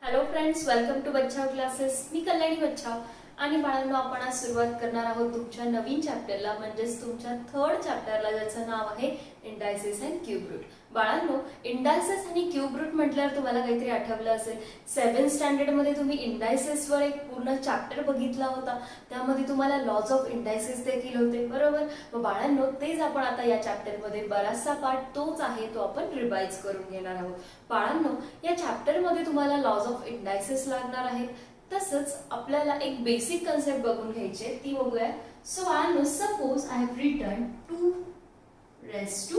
Hello friends, welcome to Bachchav classes. मी कल्याणी बच्चाव आणि बाळांनो, आपण आज सुरुवात करणार आहोत तुमच्या नवीन चॅप्टरला, म्हणजेच तुमच्या थर्ड चॅप्टरला, ज्याचं नाव आहे इंडायसेस अँड क्यूब रूट. बाळांनो, इंडायसेस आणि क्यूब रूट म्हटल्यावर तुम्हाला काहीतरी आठवलं असेल. 7th स्टँडर्ड मध्ये तुम्ही इंडायसेसवर एक पूर्ण चॅप्टर बघितला होता. त्यामध्ये तुम्हाला लॉज ऑफ इंडायसेस देखील होते, बरोबर. मग बाळांनो, तेच आपण आता या चॅप्टरमध्ये बराचसा पार्ट तोच आहे तो आपण रिवाइज करून घेणार आहोत. बाळांनो, या चॅप्टरमध्ये तुम्हाला लॉज ऑफ इंडायसेस लागणार आहेत. तसंच आपल्याला एक बेसिक कन्सेप्ट बघून घ्यायची, ती बघूया. सो बाळांनो, suppose I have written 2⁵.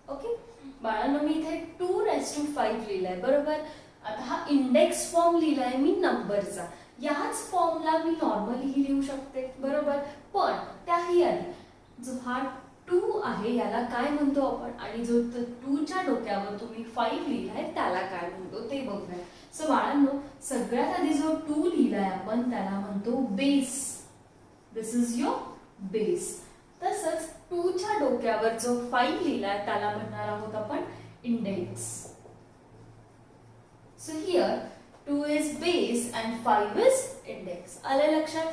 Okay बाळांनो, मी इथे 2⁵ लिहिलंय, बरोबर. आता हा इंडेक्स फॉर्म लिहिलाय मी नंबरचा. याच फॉर्मला मी नॉर्मली लिहू शकते, बरोबर. पण त्याही आधी जो हा 2 आहे याला काय म्हणतो आपण, आणि जो 2च्या डोक्यावर तुम्ही 5 लिहिलाय त्याला काय म्हणतो ते बघूया. सो बाळांनो, सगळ्यात आधी जो 2 लिहिलाय आपण त्याला म्हणतो base. This is your base. तसंच 2च्या डोक्यावर जो 5 लिहिलाय त्याला म्हणणार आहोत आपण index. So here 2 is base and 5 is index. आले लक्षात?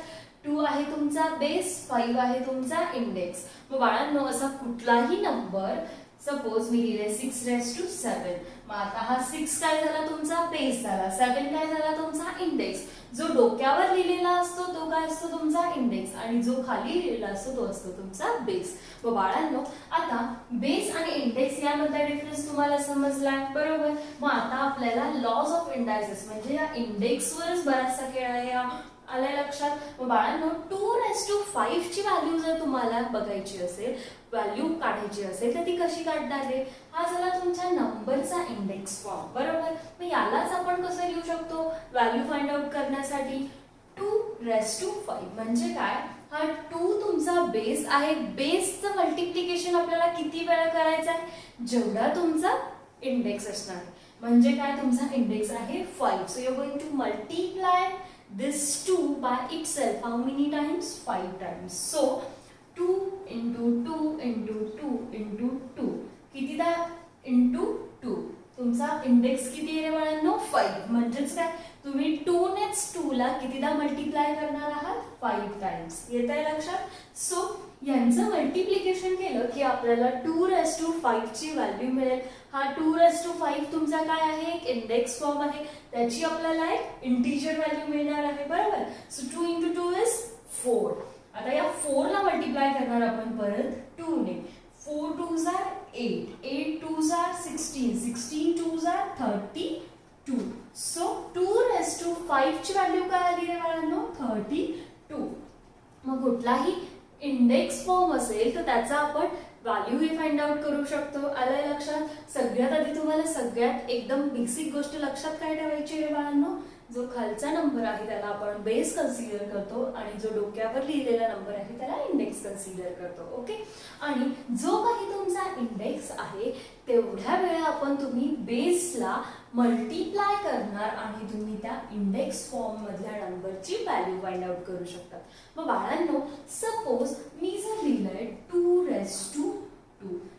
2 आहे तुमचा बेस, 5 आहे तुमचा इंडेक्स. मग बाळांनो, असा कुठलाही नंबर, सपोज मी लिहिले 6⁻⁷. मग आता हा 6 काय झाला तुमचा बेस झाला, 7 काय झाला तुमचा इंडेक्स. जो डोक्यावर लिहिलेला असतो तो काय असतो तुमचा इंडेक्स, आणि जो खाली लिहिलेला असतो तो असतो तुमचा बेस. मग बाळांनो, आता बेस आणि इंडेक्स यामध्ये डिफरन्स तुम्हाला समजलाय, बरोबर. मग आता आपल्याला लॉज ऑफ इंडायसेस म्हणजे या इंडेक्सवरच बराचसा खेळ आहे. आलंय लक्षात? मग बाळांनो, 2⁵ ची व्हॅल्यू जर तुम्हाला बघायची असेल, व्हॅल्यू काढायची असेल, तर ती कशी काढणार आहे? हा झाला तुमच्या नंबरचा इंडेक्स फॉर्म, बरोबर. मग यालाच आपण कसं लिहू शकतो व्हॅल्यू फाइंड आउट करण्यासाठी? 2⁵ म्हणजे काय? हा 2 तुमचा बेस आहे. बेसचं मल्टिप्लिकेशन आपल्याला किती वेळा करायचं आहे? जेवढा तुमचा इंडेक्स असणार आहे. म्हणजे काय? तुमचा इंडेक्स आहे 5. So you are going to multiply this 2 by itself. How many times? 5 times. So 2 into 2 into 2 into 2 कितीदा into 2. तुमचा इंडेक्स किती आहे बाळांनो? 5. म्हणजेच काय? तुम्ही 2 नेच 2 ला कितीदा मल्टिप्लाय करणार आहात? 5 टाइम्स. येत आहे लक्षात? सो यांचं मल्टिप्लिकेशन केलं की आपल्याला 2⁵ ची व्हॅल्यू मिळेल. हा 2⁵ तुमचा काय आहे? एक इंडेक्स फॉर्म आहे. त्याची आपल्याला एक इंटिजर व्हॅल्यू मिळणार आहे, बरोबर. So 2 into 2 is 4. आता या 4 ला मल्टिप्लाय करणार आपण परत 2 ने. 4 2s are 8. 8 2s are 16. 16 2s are 32. So 2⁵ ची व्हॅल्यू काय आली रे बाळांनो? 32. मग कुठलाही इंडेक्स फॉर्म असेल तर त्याचा आपण व्हॅल्यू ही फाइंड आउट करू शकतो. आलंय लक्षात? सगळ्यात आधी तुम्हाला सगळ्यात एकदम बेसिक गोष्ट लक्षात काय ठेवायची आहे बाळांनो? जो खालचा नंबर आहे त्याला आपण बेस कन्सिडर करतो, आणि जो डोक्यावर लिहिलेला नंबर आहे त्याला इंडेक्स कन्सिडर करतो. ओके. आणि जो काही तुमचा इंडेक्स आहे तेवढ्या वेळा आपण तुम्ही बेसला मल्टिप्लाय करणार आणि तुम्ही त्या इंडेक्स फॉर्म मधल्या नंबरची व्हॅल्यू फाइंड आउट करू शकता. मग बाळांनो, सपोज मी जर लिहिलंय 2⁵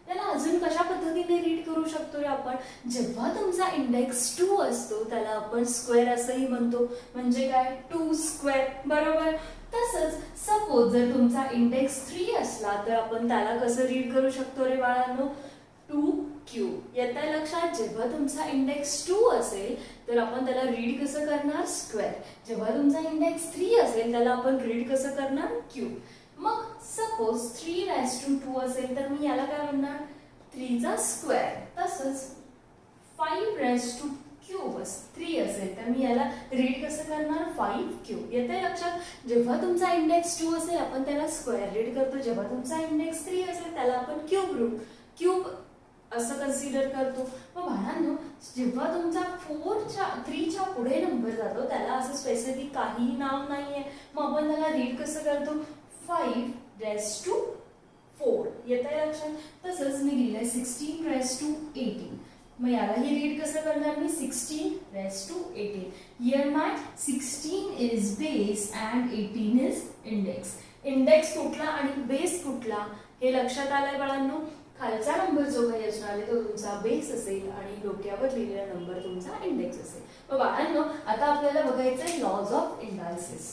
त्याला अजून कशा पद्धतीने रीड करू शकतो रे आपण? जेव्हा तुमचा इंडेक्स 2 असतो त्याला आपण स्क्वेअर असंही म्हणतो. म्हणजे काय? 2², बरोबर. तसंच सपोज जर तुमचा इंडेक्स 3 असला तर आपण त्याला कसं रीड करू शकतो रे बाळांनो? 2³. येत आहे लक्षात? जेव्हा तुमचा इंडेक्स 2 असेल तर आपण त्याला रीड कसं करणार? स्क्वेअर. जेव्हा तुमचा इंडेक्स 3 असेल त्याला आपण रीड कसं करणार? क्यूब. मग सपोज 3⁵ असेल तर मी याला काय म्हणणार? 3चा स्क्वेअर. तसंच 5⁵3 असेल तर मी याला रीड कसं करणार? 5³. येते लक्षात? जेव्हा तुमचा इंडेक्स 2 असेल आपण त्याला स्क्वेअर रीड करतो. जेव्हा तुमचा इंडेक्स 3 असेल त्याला आपण क्यूब असं कन्सिडर करतो. मग बाळांनो, जेव्हा तुमचा 3च्या पुढे नंबर जातो त्याला असं स्पेसिफिक काही नाव नाहीये. मग आपण त्याला रीड कसं करतो? 5⁵4. येत आहे लक्षात? तसंच मी लिहिलंय 16⁻18. मग यालाही रीड कसं करणार मी? 16⁻18. Here my 16 is base and 18 is index. Index कुठला आणि बेस कुठला हे लक्षात आलंय बाळांनो? खालचा नंबर जो काही असणार आहे तो तुमचा बेस असेल आणि डोक्यावर लिहिलेला नंबर तुमचा इंडेक्स असेल. मग बाळांनो आता आपल्याला बघायचंय लॉज ऑफ इंडायसिस.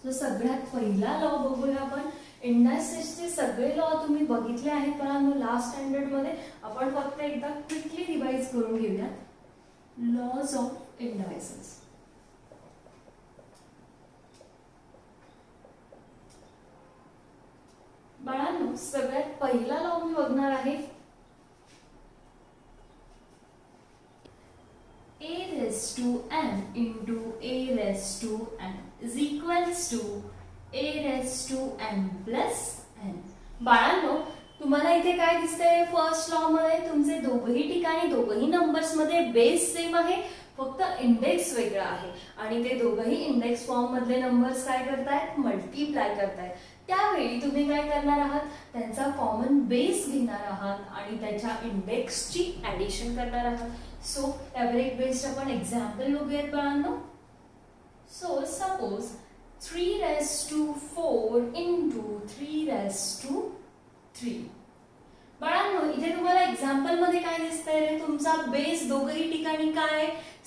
सो सगळ्यात पहिला लॉ बघूया आपण. इंडायसिसचे सगळे लॉ तुम्ही बघितले आहेत बाळांनो लास्ट स्टँडर्ड मध्ये. आपण फक्त एकदा क्विकली रिवाइज करून घेऊया. Laws of indices. बाळांनो सगळ्यात पहिला लॉ मी बघणार आहे a raised to n into a raised to n is equals to a raised to n plus n. बाळांनो तुम्हाला इथे काय दिसतंय फर्स्ट लॉ मध्ये तुमचे दोघही ठिकाणी दोघही नंबर्स मध्ये बेस सेम आहे, फक्त इंडेक्स वेगळा आहे आणि ते दोघही इंडेक्स फॉर्म मधले नंबर्स काय करतायत मल्टिप्लाय करतायत. त्यावेळी तुम्ही काय करणार आहात त्यांचा कॉमन बेस घेणार आहात आणि त्याच्या इंडेक्सची ऍडिशन करणार आहात. सो त्यावर एक बेस्ड आपण एक्झाम्पल बघूयात बाळांनो. So suppose 3 raised to 4 into 3 raised to 3. बाळांनो इथे तुम्हाला एक्झाम्पल मध्ये काय दिसतंय रे तुमचा बेस दोघही ठिकाणी काय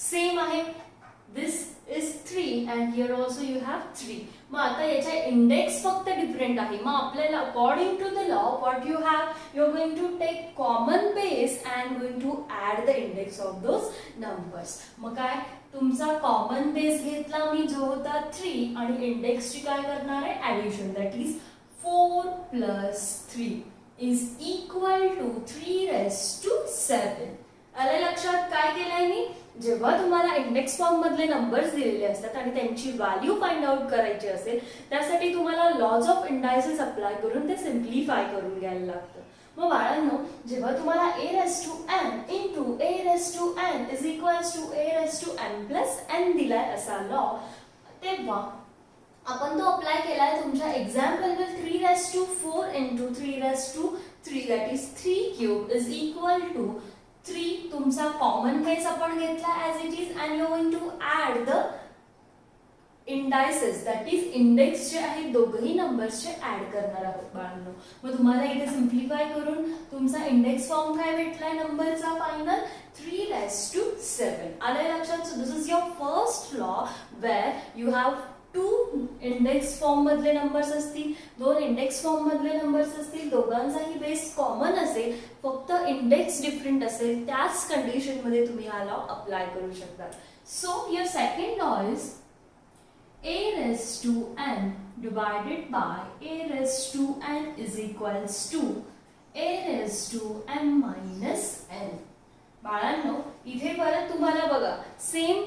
सेम आहे. दिस is 3 and here also you have 3. मग आता याचा इंडेक्स फक्त डिफरंट आहे. मग आपल्याला according to the law what you have you are going to take common base and going to add the index of those numbers. मग काय तुमचा कॉमन बेस घेतला मी जो होता 3 आणि इंडेक्सची काय करणार आहे addition. That is 4 plus 3 is equal to 3 raised to 7. आले लक्षात काय केलंय मी. जेव्हा तुम्हाला इंडेक्स फॉर्म मधले नंबर्स दिलेले असतात आणि त्यांची व्हॅल्यू फाइंड आउट करायची असेल त्यासाठी तुम्हाला लॉज ऑफ इंडायसिस अप्लाय करून ते सिम्प्लिफाय करून घ्यायला लागतं. मग बाळांनो जेव्हा तुम्हाला a raised to n into a raised to n is equals to a raised to n plus n दिलाय असा लॉ, तेव्हा आपण तो अप्लाय केलाय तुमच्या एक्झाम्पल वर 3 raised to 4 into 3 raised to 3 that is 3 cube is equal to 3. तुमचा common base आपण घेतला as it is and you going to add the indices that is index जे आहेत दोघही नंबर्सचे ऍड करणार आहोत बाळांनो. मग तुम्हाला इथे सिम्प्लिफाय करून तुमचा इंडेक्स फॉर्म काय भेटलाय नंबरचा फायनल 3 raised to 7. आले लक्षात. So this is your first law where you have 2 index form मधले नंबर्स असतील, 2 इंडेक्स फॉर्म मधले नंबर्स असतील, दोघांचाही बेस कॉमन असेल, फक्त इंडेक्स डिफरंट असेल, त्याच कंडिशन मध्ये तुम्ही हा लॉ अप्लाय करू शकता. So your second law is a raised to n divided by a raised to n is equals to a raised to n minus n. बाळांनो इथे परत तुम्हाला बघा सेम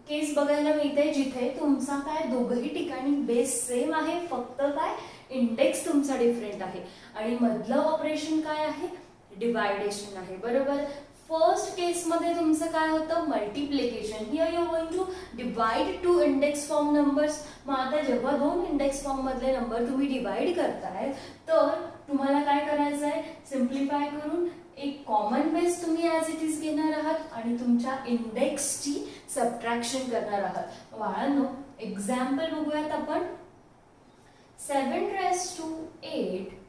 केस बघायला मिळते जिथे तुमचा काय दोघही ठिकाणी बेस सेम आहे, फक्त काय इंडेक्स तुमचा डिफरंट आहे आणि मधलं ऑपरेशन काय आहे डिवायडेशन आहे. बरोबर. फर्स्ट केस मध्ये तुमचं काय होतं multiplication. Here you going to divide 2 index form numbers. मग आता जेव्हा 2 इंडेक्स फॉर्म मधले नंबर तुम्ही डिवाइड करताय तर तुम्हाला काय करायचं आहे सिम्प्लिफाय करून एक कॉमन बेस तुम्ही ॲज इट इज घेणार आहात आणि तुमच्या इंडेक्सची सबट्रॅक्शन करणार आहात. बाळांनो एक्झाम्पल बघूयात आपण. 7 raised to 8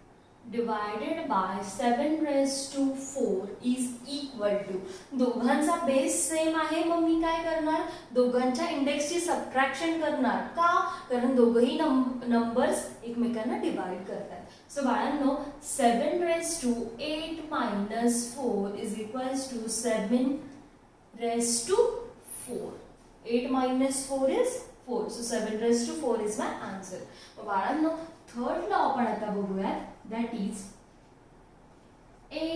divided by 7 raised to 4 is equal to. दोघांचा बेस सेम आहे मग मी काय करणार दोघांच्या इंडेक्सची सबट्रॅक्शन करणार. का कारण दोघही नंबर्स एकमेकांना डिवाइड करतात. सो बाळांनो 7 raised to 8 minus 4 is equals to 7 raised to 4. 8 minus 4 is 4. So 7 raised to 4 is my answer. बाळांनो थर्ड लॉ आपण आता बघूयात. That is a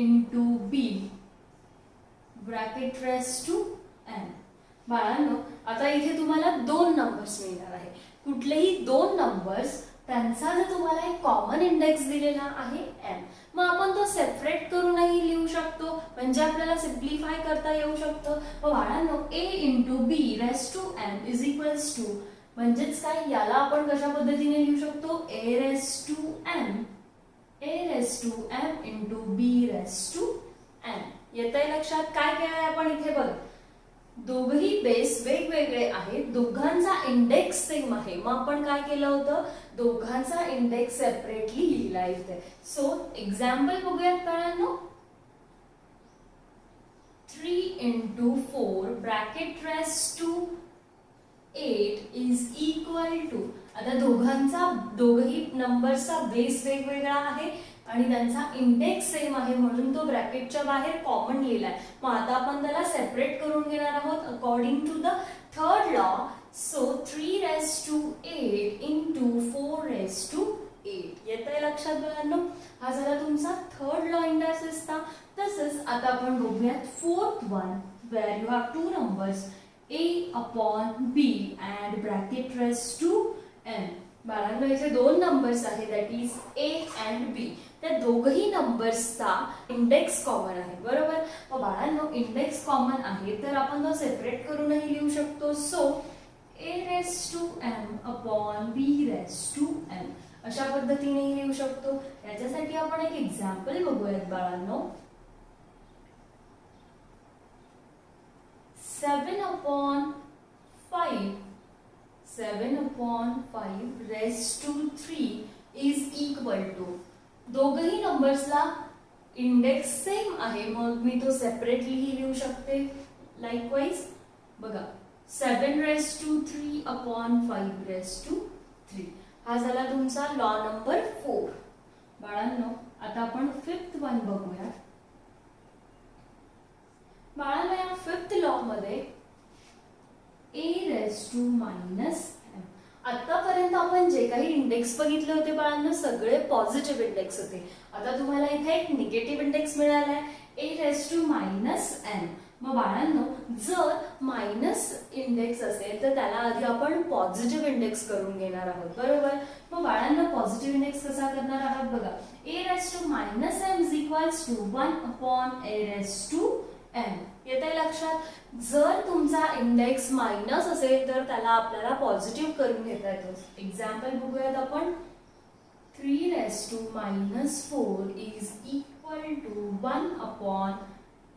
into b bracket raised to n. बाळांनो आता इथे तुम्हाला 2 नंबर्स मिळणार आहे. कुठलेही 2 नंबर्स त्यांचा जर तुम्हाला एक कॉमन इंडेक्स दिलेला आहे n, मग आपण तो सेपरेट करूनही लिहू शकतो म्हणजे आपल्याला सिम्प्लिफाय करता येऊ शकतं. मग बाळांनो a into b raised to n is equals to म्हणजेच काय याला आपण कशा पद्धतीने लिहू शकतो a raised to m into b raised to n. येतंय लक्षात काय केलंय आपण इथे बघ दोघही बेस वेगवेगळे आहेत, दोघांचा इंडेक्स सेम आहे, मग आपण काय केलं होतं, दोघांचा इंडेक्स सेपरेटली लिहिला इथे. सो एक्झाम्पल बघूयात बाळांनो. 3 into 4 bracket raised to 8 is equal to, आता दोघही नंबरचा बेस वेगवेगळा आहे आणि त्यांचा इंडेक्स सेम आहे म्हणून तो ब्रॅकेटच्या बाहेर कॉमन लिहिलाय. मग आता आपण त्याला सेपरेट करून घेणार आहोत according to the third law. So 3 raised to 8 into 4 raised to 8. येतंय लक्षात मुलांनो? हा झाला तुमचा थर्ड लॉ इंडायसेसचा. तसंच आता आपण बघूयात fourth one, where you have two numbers a upon b and bracket raised to n. बाळांनो इथे दोन नंबर्स आहेत, that is a and b. त्या दोघही नंबर्सचा इंडेक्स कॉमन आहे, बरोबर. मग बाळांनो इंडेक्स कॉमन आहे तर आपण तो सेपरेट करूनही लिहू शकतो. So a raised to m upon b raised to n अशा पद्धतीने लिहू शकतो. याच्यासाठी आपण एक एक्झाम्पल बघूयात बाळांनो. 7 upon 5 raised to 3 is equal to, दोघही नंबर्सला इंडेक्स सेम आहे मग मी तो सेपरेटली लिहू शकते. लाइकवाइज बघा 7 raised to 3 upon 5 raised to 3. हा झाला तुमचा लॉ नंबर 4. बाळांनो आता आपण फिफ्थ वन बघूया. बाळांनो या फिफ्थ लॉ मध्ये a raised to minus m. आतापर्यंत आपण जे काही इंडेक्स बघितले होते बाळांनो सगळे पॉझिटिव्ह इंडेक्स होते. आता तुम्हाला इथे एक निगेटिव्ह इंडेक्स मिळालाय a raised to minus m. मग बाळांनो जर मायनस इंडेक्स असेल तर त्याला आधी आपण पॉझिटिव्ह इंडेक्स करून घेणार आहोत, बरोबर. मग बाळांनो पॉझिटिव्ह इंडेक्स कसा करणार आहोत बघा. a raised to minus m is equals to 1 upon a raised to m. येतंय लक्षात? जर तुमचा इंडेक्स मायनस असेल तर त्याला आपल्याला पॉझिटिव्ह करून घेता येतो. एक्झाम्पल बघूयात आपण. 3 raised to minus 4 is equal to 1 upon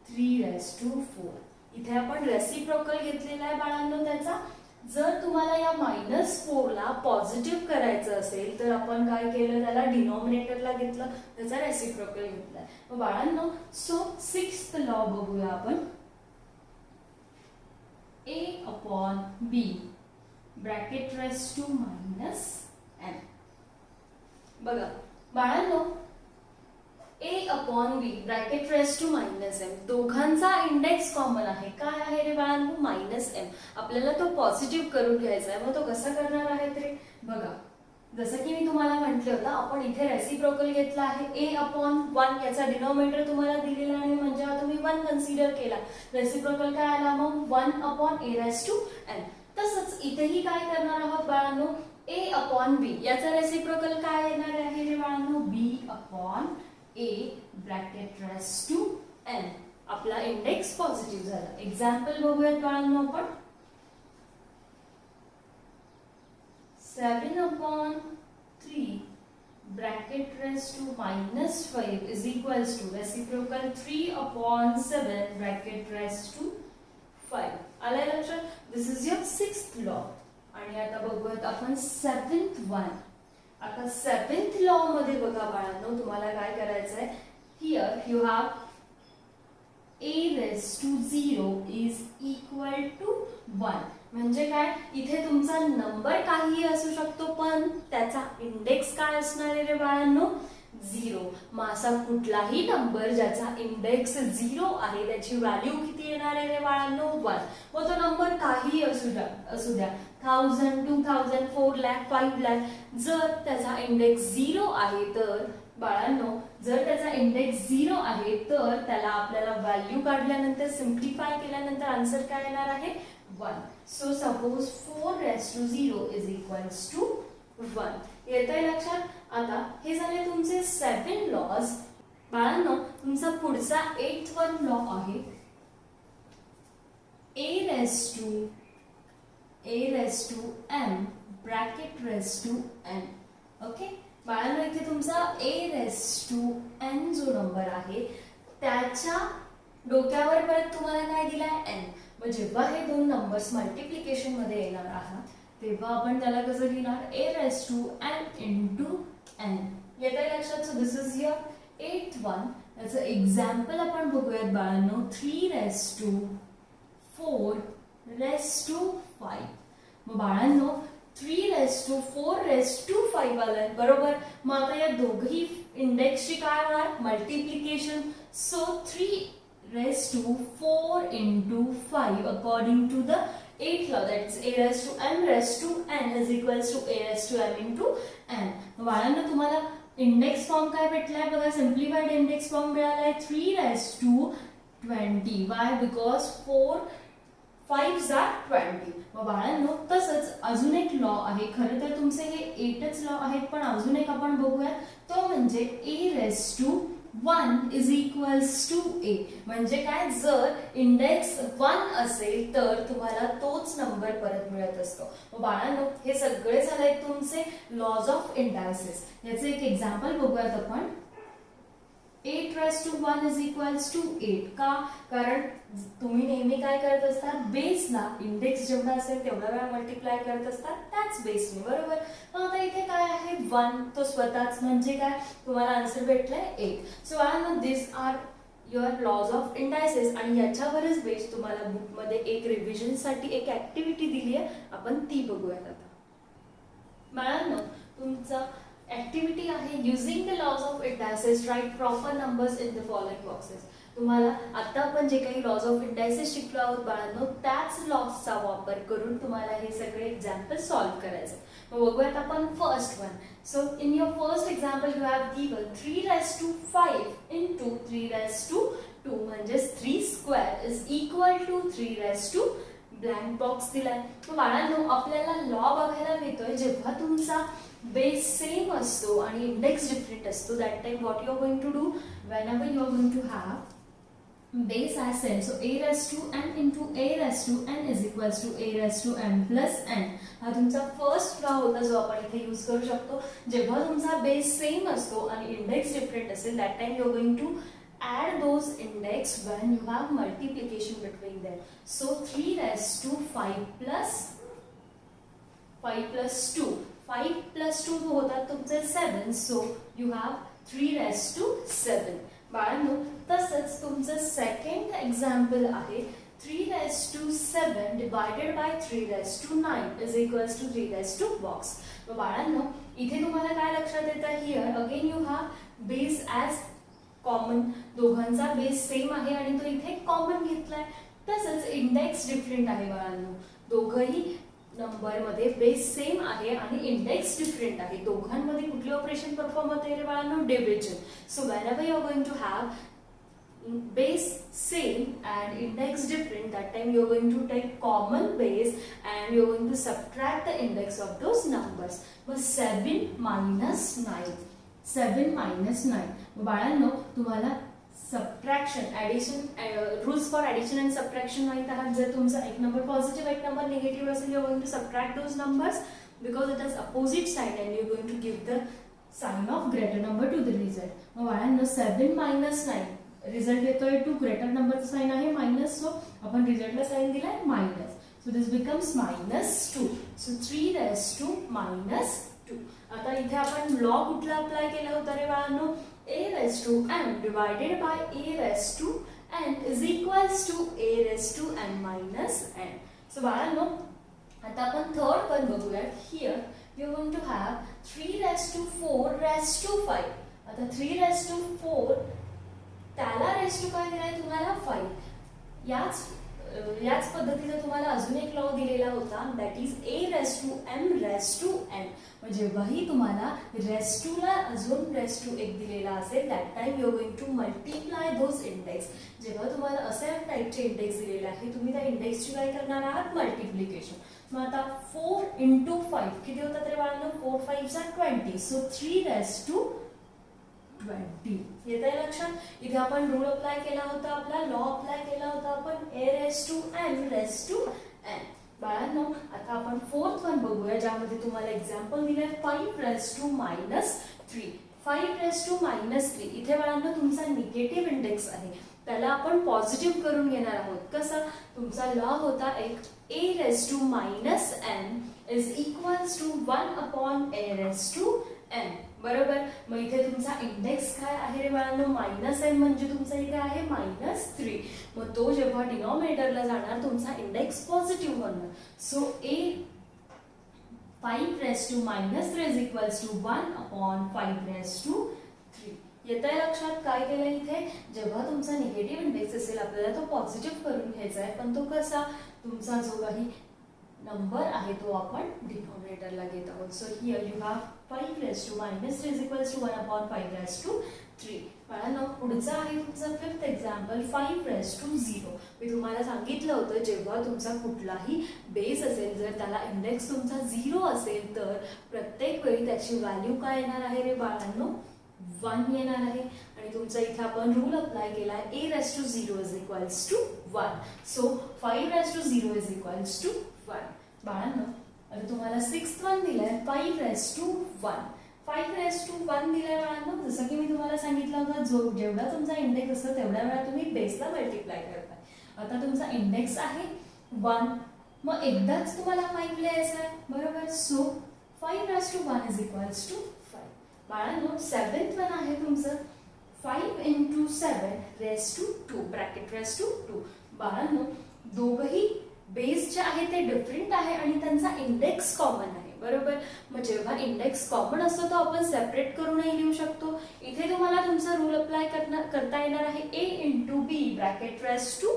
3 raised to 4. इथे आपण रेसिप्रोकल घेतलेला आहे बाळांनो त्याचा. जर तुम्हाला या -4 ला पॉझिटिव्ह करायचं असेल तर आपण काय केलं, त्याला डिनॉमिनेटरला घेतलं, त्याचा रेसिप्रोकल घेतलाय. मग बाळांनो सो सिक्स्थ लॉ बघूया आपण. a upon b bracket raised to minus n. बघा बाळांनो a upon b bracket raised to minus m दोघांचा इंडेक्स कॉमन आहे. काय आहे रे बाळांनो? -m. आपल्याला तो पॉझिटिव्ह करून घ्यायचा आहे. मग तो कसा करणार आहे रे बघा. जसं की मी तुम्हाला म्हटलं होतं आपण इथे रेसिप्रोकल घेतला आहे. a upon 1 याचा डिनॉमिनेटर तुम्हाला दिलेला आहे म्हणजे हा तुम्ही 1 कन्सिडर केला. रेसिप्रोकल काय आला मग 1 upon a raised to n. तसंच इथेही काय करणार आहोत बाळांनो, a upon b याचा रेसिप्रोकल काय येणार आहे रे बाळांनो, b upon a bracket raised to n. आपला इंडेक्स पॉझिटिव्ह झाला. एक्झाम्पल बघूयात बाळांनो आपण. 7 upon 3 bracket raised to minus 5 is equals to reciprocal 3 upon 7 bracket raised to 5. आलं लक्षात? दिस इज युअर सिक्स्थ लॉ. आणि आता बघूयात आपण सेवन्थ वन. आता सेवन्थ लॉ मध्ये बघा बाळांनो तुम्हाला काय करायचं आहे. Here you have a raised to 0 is equal to 1. म्हणजे काय, इथे तुमचा नंबर काहीही असू शकतो पण त्याचा इंडेक्स काय असणार आहे रे बाळांनो, 0. मग असा कुठलाही नंबर ज्याचा इंडेक्स 0 आहे त्याची व्हॅल्यू किती येणार आहे रे बाळांनो, 1. मग तो नंबर काहीही असू द्या 1000, 2000, 4 लाख, 5 लाख. जर त्याचा इंडेक्स 0 आहे तर बाळांनो जर त्याचा इंडेक्स 0 आहे तर त्याला आपल्याला व्हॅल्यू काढल्यानंतर सिम्प्लिफाय केल्यानंतर आन्सर काय येणार आहे, 1. So suppose 4 raised to 0 is equals to 1. येतंय लक्षात? आता हे झाले तुमचे 7 लॉज. बाळांनो तुमचा पुढचा 8th वन लॉ आहे a raised to m bracket raised to n. Okay बाळांनो इथे तुमचा a raised to n जो नंबर आहे त्याच्या डोक्यावर परत तुम्हाला काय दिलाय n. मग जेव्हा हे दोन नंबर्स मल्टिप्लिकेशन मध्ये येणार आहात तेव्हा आपण त्याला कसं लिहिणार a raised to n into n. येत आहे लक्षात. So this is your 8th one. याचं एक्झाम्पल आपण बघूयात बाळांनो. 3 raised to 4 raised to 5. मग बाळांनो 3 raised to 4 raised to 5 आलाय बरोबर. मग आता या दोघही इंडेक्सची काय होणार multiplication. So 3 raised to 4 into 5 according to the 8th law, that is a raised to m raised to n is equals to a raised to m into n. बाळांनो तुम्हाला इंडेक्स फॉर्म काय भेटलाय बघा. सिम्प्लिफाइड इंडेक्स फॉर्म मिळालाय 3 raised to 20. Why because 4 5s are 20. मग बाळांनो तसंच अजून एक लॉ आहे. खरं तर तुमचे हे 8च लॉ आहेत पण अजून एक आपण बघूयात. तो म्हणजे a raised to 1 is equals to a. म्हणजे काय जर इंडेक्स 1 असेल तर तुम्हाला तोच नंबर परत मिळत असतो. मग बाळांनो हे सगळे झाले तुमचे लॉज ऑफ इंडायसेस. याचे एक एक्झाम्पल बघूयात आपण. 8 raised to 1 is equals to 8. का? कारण तुम्ही नेहमी काय करत असतात बेसला इंडेक्स जेवढा असेल तेवढा वेळा मल्टिप्लाय करत असतात त्याच बेसने बरोबर. मग आता इथे काय आहे 1 तो स्वतःच म्हणजे काय तुम्हाला आन्सर भेटलाय 8. सो बाळांनो this are your laws of indices आणि याच्यावरच बेस तुम्हाला बुकमध्ये एक रिव्हिजन साठी एक ऍक्टिव्हिटी दिली आहे. आपण ती बघूयात आता. बाळांनो तुमचा ऍक्टिव्हिटी आहे using the laws of indices write proper numbers in the following boxes. तुम्हाला आता आपण जे काही लॉज ऑफ इंडायसेस शिकलो आहोत बाळांनो त्याच लॉजचा वापर करून तुम्हाला हे सगळे एक्झाम्पल सॉल्व्ह करायचे. मग बघूयात आपण first one. So in your first example you have given 3 raised to 5 into 3 raised to 2 म्हणजे 3 square is equal to 3 raised to blank box दिलाय. मग बाळांनो आपल्याला लॉ बघायला मिळतोय जेव्हा तुमचा बेस सेम असतो आणि इंडेक्स डिफरंट असतो. That time what you are going to do whenever you are going to have base as same, so a raised to n into a raised to n is equals to a raised to n plus n. हा तुमचा first law होता जो आपण इथे use करू शकतो. जेव्हा तुमचा बेस सेम असतो आणि इंडेक्स डिफरंट असेल that time you are going to add those index when you have multiplication between them. So 3 raised to 5 plus 2. 5 plus 2 होतात तुमचे 7. So you have 3 raised to 7. बाळांनो तसंच तुमचं सेकंड एक्झाम्पल आहे 3 raised to 7 divided by 3 raised to 9 is equals to 3 raised to box. मग बाळांनो इथे तुम्हाला काय लक्षात येतं here again you have base as common. दोघांचा बेस सेम आहे आणि तो इथे कॉमन घेतलाय. तसंच इंडेक्स डिफरंट आहे बाळांनो. दोघही नंबर मध्ये बेस सेम आहे आणि इंडेक्स डिफरंट आहे. दोघांमध्ये कुठले ऑपरेशन परफॉर्म होते रे बाळांनो division. So whenever you are going to have base same and index different that time you are going to take common base and you are going to subtract the index of those numbers. But 7 minus 9. 7 minus 9. बाळांनो तुम्हाला subtraction addition rules for addition and subtraction माहित आहात. जर तुमचा एक number positive एक number negative असेल you are going to subtract those numbers because it is opposite side and you going to give the sign of greater number to the result. मग बाळांनो 7 minus 9 result येतोय to greater नंबरचं sign आहे minus. So आपण रिझल्टला sign दिलाय minus. So this becomes -2. So 3 raised to -2. आता इथे आपण लॉ कुठला अप्लाय केला होता रे बाळांनो a raised to n divided by a raised to n is equals to a raised to n minus n. So बाळांनो आता आपण थर्ड वन बघूयात. Here you are going to have 3 raised to 4 raised to 5. आता 3 raised to 4 त्याला raised to काय दिलाय तुम्हाला 5. याच पद्धतीने तुम्हाला अजून एक लॉ दिलेला होता that is a raised to m raised to n. म्हणजे जेव्हाही तुम्हाला raised to ला अजून raised to एक दिलेला असेल that time you are going to multiply those index. जेव्हा तुम्हाला असे टाइपचे इंडेक्स दिलेले आहे तुम्ही त्या इंडेक्सची काय करणार आहात मल्टिप्लिकेशन. मग आता 4 into 5 किती होतात रे बाळांनो 4 5s are 20. So 3 raised to 20. येत आहे लक्षात. इथे आपण रूल अप्लाय केला होता आपला लॉ अप्लाय केला होता आपण a raised to m raised to n. बाळांनो आता आपण फोर्थ वन बघूया ज्यामध्ये तुम्हाला एक्झाम्पल दिले 5 raised to -3. 5 raised to -3 इथे बाळांनो तुमचा निगेटिव्ह इंडेक्स आहे. त्याला आपण पॉझिटिव्ह करून घेणार आहोत. कसं? तुमचा लॉ होता एक a raised to minus n is equals to 1 upon a raised to n. बरोबर. मग इथे तुमचा इंडेक्स काय आहे रे बाळांनो? मायनस n म्हणजे तुमचा इथे आहे -3. मग तो जेव्हा डिनॉमिनेटरला जाणार तुमचा इंडेक्स पॉझिटिव्ह होणार. So a 5 raised to -3 is equals to 1 upon 5 raised to 3. येतंय लक्षात काय केलं इथे? जेव्हा तुमचा निगेटिव्ह इंडेक्स असेल आपल्याला तो पॉझिटिव्ह करून घ्यायचा आहे, पण तो कसा? तुमचा जो काही नंबर आहे तो आपण डिनॉमिनेटरला घेत आहोत. So here you have 5 raised to -3 is equals to 1 upon 5 raised to 3. बाळांनो पुढचा आहे तुमचा फिफ्थ एक्झाम्पल 5 raised to 0. मी तुम्हाला सांगितलं होतं जेव्हा तुमचा कुठलाही बेस असेल जर त्याला इंडेक्स तुमचा 0 असेल तर प्रत्येक वेळी त्याची व्हॅल्यू काय येणार आहे रे बाळांनो? 1 येणार आहे. आणि तुमचा इथे आपण रूल अप्लाय केला आहे a raised to 0 is equals to 1. So 5 raised to 0 is equals to 1. बाळांनो आता तुम्हाला 6th वन दिलाय 5 raised to 1. 5 raised to 1 दिलाय बाळांनो. जसं की मी तुम्हाला सांगितलं होतं जेवढा तुमचा इंडेक्स असतो तेवढ्या वेळा तुम्ही बेसला मल्टिप्लाय करताय. आता तुमचा इंडेक्स आहे 1. मग एकदाच तुम्हाला 5 लिहायचं आहे. बरोबर. So 5 raised to 1 is equals to 5. बाळांनो 7th वन आहे तुमचं 5 into 7 raised to 2 bracket raised to 2. बाळांनो दोघही बेस जे आहे ते डिफरंट आहे आणि त्यांचा इंडेक्स कॉमन आहे. बरोबर. मग जेव्हा इंडेक्स कॉमन असतो तो आपण सेपरेट करूनही लिहू शकतो. इथे तुम्हाला तुमचा रूल अप्लाय करता येणार आहे a into b bracket raised to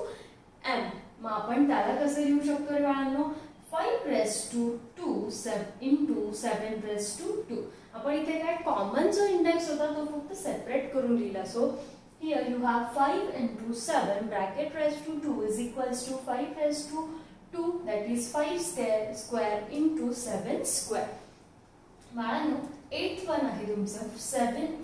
m. मग आपण त्याला कसं लिहू शकतो रे बाळांनो? 5 raised to 2 into 7 raised to 2. आपण इथे काय कॉमन जो इंडेक्स होता तो फक्त सेपरेट करून लिहिला. So here you have 5 into 7 bracket raised to 2 is equals to 5 raised to 2 that is 5 square into 7 square. बाळांनो 8th वन आहे तुमचं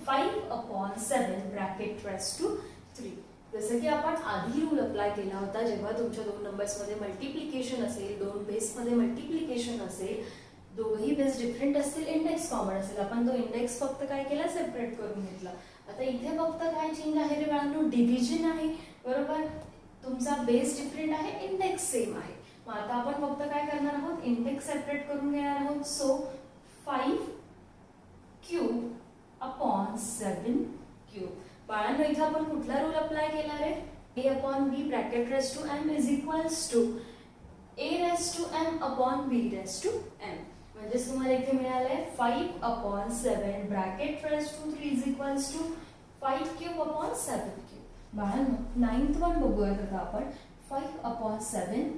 5 upon 7 ब्रॅकेट raised to 3. जसं की आपण आधी रूल अप्लाय केला होता जेव्हा तुमच्या दोन नंबर्समध्ये मल्टिप्लिकेशन असेल, दोन बेसमध्ये मल्टिप्लिकेशन असेल, दोघही बेस डिफरंट असतील, इंडेक्स कॉमन असेल, आपण तो इंडेक्स फक्त काय केला? सेपरेट करून घेतला. आता इथे फक्त काय चेंज आहे रे बाळांनो? डिव्हिजन आहे. बरोबर. तुमचा बेस डिफरंट आहे, इंडेक्स सेम आहे. मग आता आपण फक्त काय करणार आहोत? इंडेक्स सेपरेट करून घेणार आहोत. So 5 cube upon 7 cube. बाळांनो इथे आपण कुठला रूल अप्लाय केला रे? a upon b bracket raised to m is equals to a raised to m upon b raised to m. म्हणजे तुम्हाला इथे मिळालंय 5 upon 7 bracket raised to 3 is equals to 5 cube upon 7 cube. बाळांनो 9th one बघूयात आता आपण 5 upon 7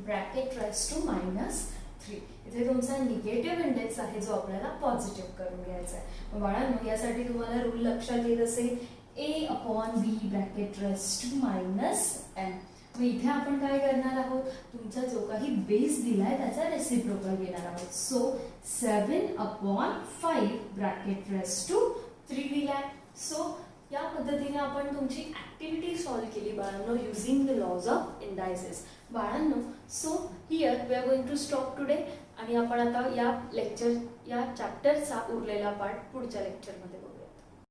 bracket raised to -3. इथे तुमचा निगेटिव्ह इंडेक्स आहे जो आपल्याला पॉझिटिव्ह करून घ्यायचा आहे. बाळांनो यासाठी तुम्हाला रूल लक्षात येत असेल a upon b bracket raised to -m. मग इथे आपण काय करणार आहोत? तुमचा जो काही बेस दिलाय त्याचा रेसिप्रोकल घेणार आहोत. So 7 upon 5 bracket raised to 3 दिलाय. सो या पद्धतीने आपण तुमची ऍक्टिव्हिटी सॉल्व्ह केली बाळांनो using the laws of indices. बाळांनो so here we are going to stop today आणि आपण आता या चॅप्टरचा उरलेला पार्ट पुढच्या लेक्चरमध्ये